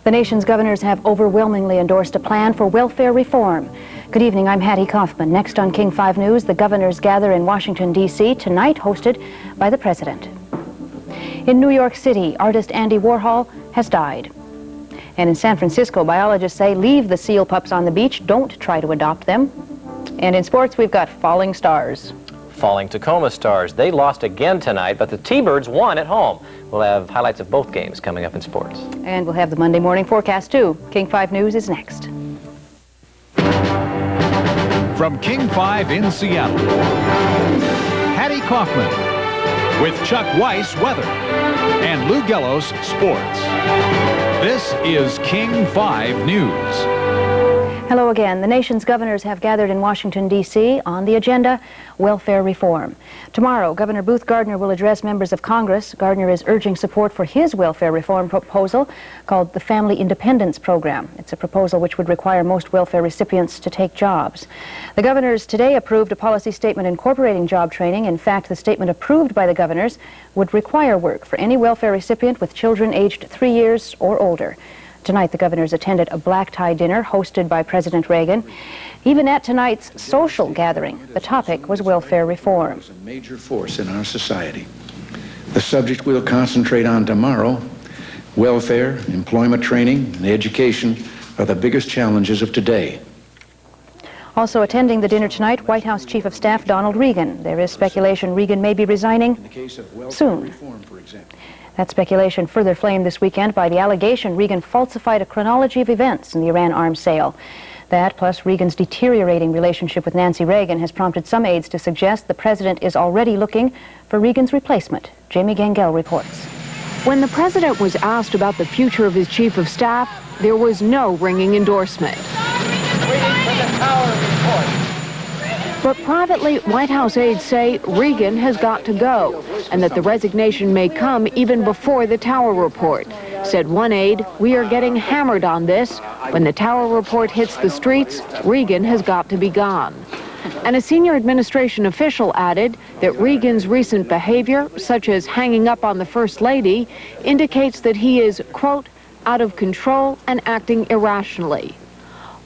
The nation's governors have overwhelmingly endorsed a plan for welfare reform. Good evening, I'm Hattie Kauffman. Next on King 5 News, the governors gather in Washington, D.C., tonight hosted by the president. In New York City, artist Andy Warhol has died. And in San Francisco, biologists say leave the seal pups on the beach, don't try to adopt them. And in sports, we've got falling stars. Falling Tacoma Stars. They lost again tonight, but the T-Birds won at home. We'll have highlights of both games coming up in sports. And we'll have the Monday morning forecast, too. King 5 News is next. From King 5 in Seattle, Hattie Kauffman with Chuck Weiss weather and Lou Gellos sports. This is King 5 News. Hello again. The nation's governors have gathered in Washington, D.C. On the agenda, welfare reform. Tomorrow, Governor Booth Gardner will address members of Congress. Gardner is urging support for his welfare reform proposal called the Family Independence Program. It's a proposal which would require most welfare recipients to take jobs. The governors today approved a policy statement incorporating job training. In fact, the statement approved by the governors would require work for any welfare recipient with children aged 3 years or older. Tonight, the governors attended a black-tie dinner hosted by President Reagan. Even at tonight's social gathering, the topic was welfare reform. It's a major force in our society. The subject we'll concentrate on tomorrow, welfare, employment training, and education, are the biggest challenges of today. Also attending the dinner tonight, White House Chief of Staff Donald Regan. There is speculation Regan may be resigning soon. That speculation further flamed this weekend by the allegation Regan falsified a chronology of events in the Iran arms sale. That, plus Regan's deteriorating relationship with Nancy Reagan, has prompted some aides to suggest the president is already looking for Regan's replacement. Jamie Gangel reports. When the president was asked about the future of his chief of staff, there was no ringing endorsement. Waiting for the Tower report. But privately, White House aides say Regan has got to go, and that the resignation may come even before the Tower report. Said one aide, "We are getting hammered on this. When the Tower report hits the streets, Regan has got to be gone." And a senior administration official added that Regan's recent behavior, such as hanging up on the First Lady, indicates that he is, quote, out of control and acting irrationally.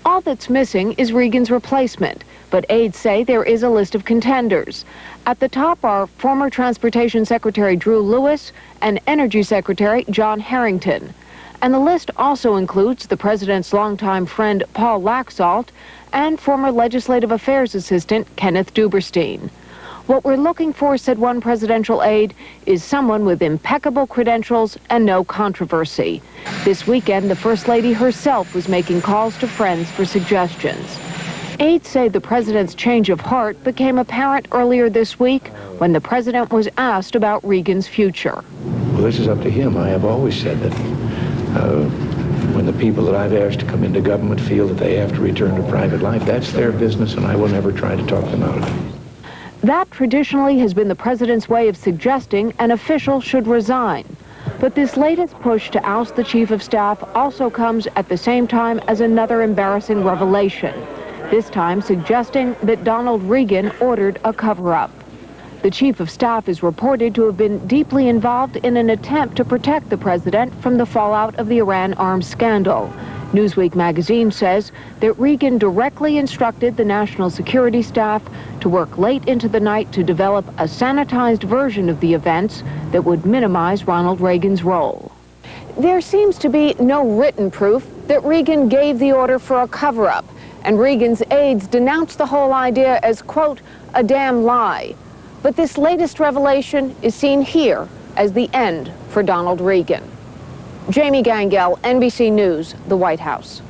All that's missing is Regan's replacement, but aides say there is a list of contenders. At the top are former Transportation Secretary Drew Lewis and Energy Secretary John Harrington. And the list also includes the president's longtime friend Paul Laxalt and former Legislative Affairs Assistant Kenneth Duberstein. What we're looking for, said one presidential aide, is someone with impeccable credentials and no controversy. This weekend, the First Lady herself was making calls to friends for suggestions. Aides say the president's change of heart became apparent earlier this week when the president was asked about Regan's future. Well, this is up to him. I have always said that when the people that I've asked to come into government feel that they have to return to private life, that's their business, and I will never try to talk them out of it. That traditionally has been the president's way of suggesting an official should resign. But this latest push to oust the chief of staff also comes at the same time as another embarrassing revelation, this time suggesting that Donald Regan ordered a cover-up. The chief of staff is reported to have been deeply involved in an attempt to protect the president from the fallout of the Iran arms scandal. Newsweek magazine says that Regan directly instructed the national security staff to work late into the night to develop a sanitized version of the events that would minimize Ronald Reagan's role. There seems to be no written proof that Regan gave the order for a cover-up, and Regan's aides denounced the whole idea as, quote, a damn lie. But this latest revelation is seen here as the end for Donald Regan. Jamie Gangel, NBC News, the White House.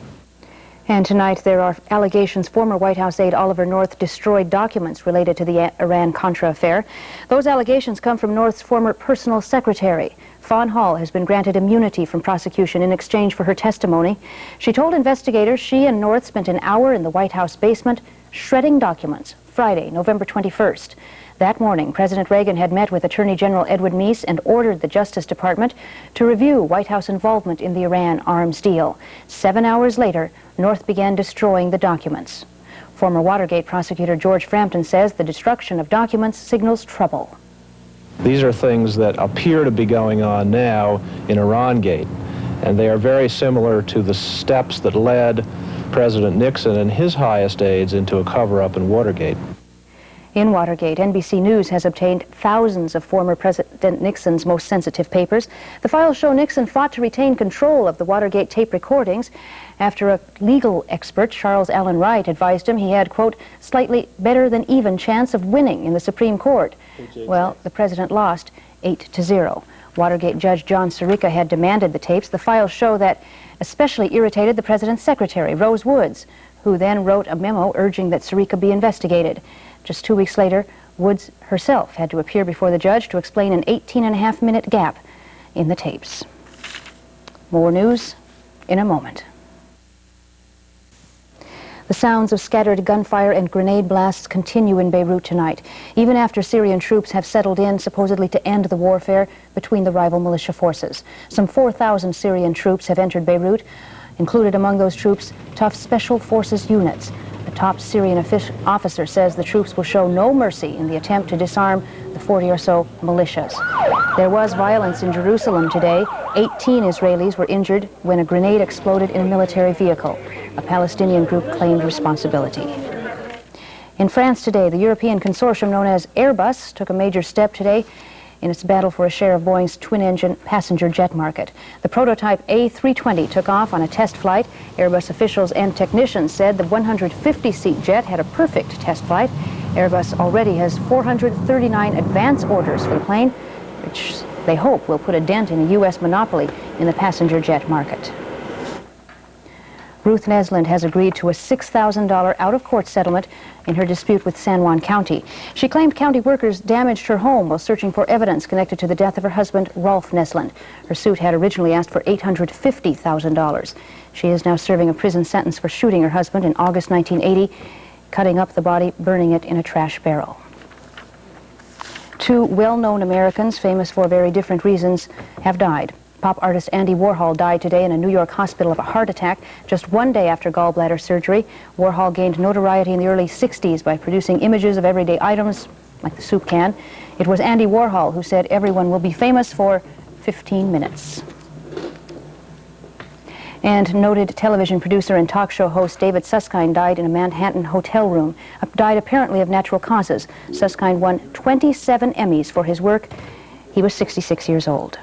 And tonight there are allegations former White House aide Oliver North destroyed documents related to the Iran-Contra affair. Those allegations come from North's former personal secretary. Fawn Hall has been granted immunity from prosecution in exchange for her testimony. She told investigators she and North spent an hour in the White House basement shredding documents Friday, November 21st. That morning, President Reagan had met with Attorney General Edward Meese and ordered the Justice Department to review White House involvement in the Iran arms deal. 7 hours later, North began destroying the documents. Former Watergate prosecutor George Frampton says the destruction of documents signals trouble. These are things that appear to be going on now in Irangate. And they are very similar to the steps that led President Nixon and his highest aides into a cover-up in Watergate. In Watergate, NBC News has obtained thousands of former President Nixon's most sensitive papers. The files show Nixon fought to retain control of the Watergate tape recordings after a legal expert, Charles Allen Wright, advised him he had, quote, slightly better than even chance of winning in the Supreme Court. Well, the president lost 8-0. Watergate Judge John Sirica had demanded the tapes. The files show that especially irritated the president's secretary, Rose Woods, who then wrote a memo urging that Sirica be investigated. Just 2 weeks later, Woods herself had to appear before the judge to explain an 18.5-minute gap in the tapes. More news in a moment. The sounds of scattered gunfire and grenade blasts continue in Beirut tonight, even after Syrian troops have settled in, supposedly to end the warfare between the rival militia forces. Some 4,000 Syrian troops have entered Beirut, included among those troops tough special forces units. A top Syrian officer says the troops will show no mercy in the attempt to disarm the 40 or so militias. There was violence in Jerusalem today. 18 Israelis were injured when a grenade exploded in a military vehicle. A Palestinian group claimed responsibility. In France today, the European consortium known as Airbus took a major step today in its battle for a share of Boeing's twin-engine passenger jet market. The prototype A320 took off on a test flight. Airbus officials and technicians said the 150-seat jet had a perfect test flight. Airbus already has 439 advance orders for the plane, which they hope will put a dent in a U.S. monopoly in the passenger jet market. Ruth Nesland has agreed to a $6,000 out-of-court settlement in her dispute with San Juan County. She claimed county workers damaged her home while searching for evidence connected to the death of her husband, Rolf Nesland. Her suit had originally asked for $850,000. She is now serving a prison sentence for shooting her husband in August 1980, cutting up the body, burning it in a trash barrel. Two well-known Americans, famous for very different reasons, have died. Pop artist Andy Warhol died today in a New York hospital of a heart attack just 1 day after gallbladder surgery. Warhol gained notoriety in the early 60s by producing images of everyday items, like the soup can. It was Andy Warhol who said everyone will be famous for 15 minutes. And noted television producer and talk show host David Susskind died in a Manhattan hotel room, died apparently of natural causes. Susskind won 27 Emmys for his work. He was 66 years old.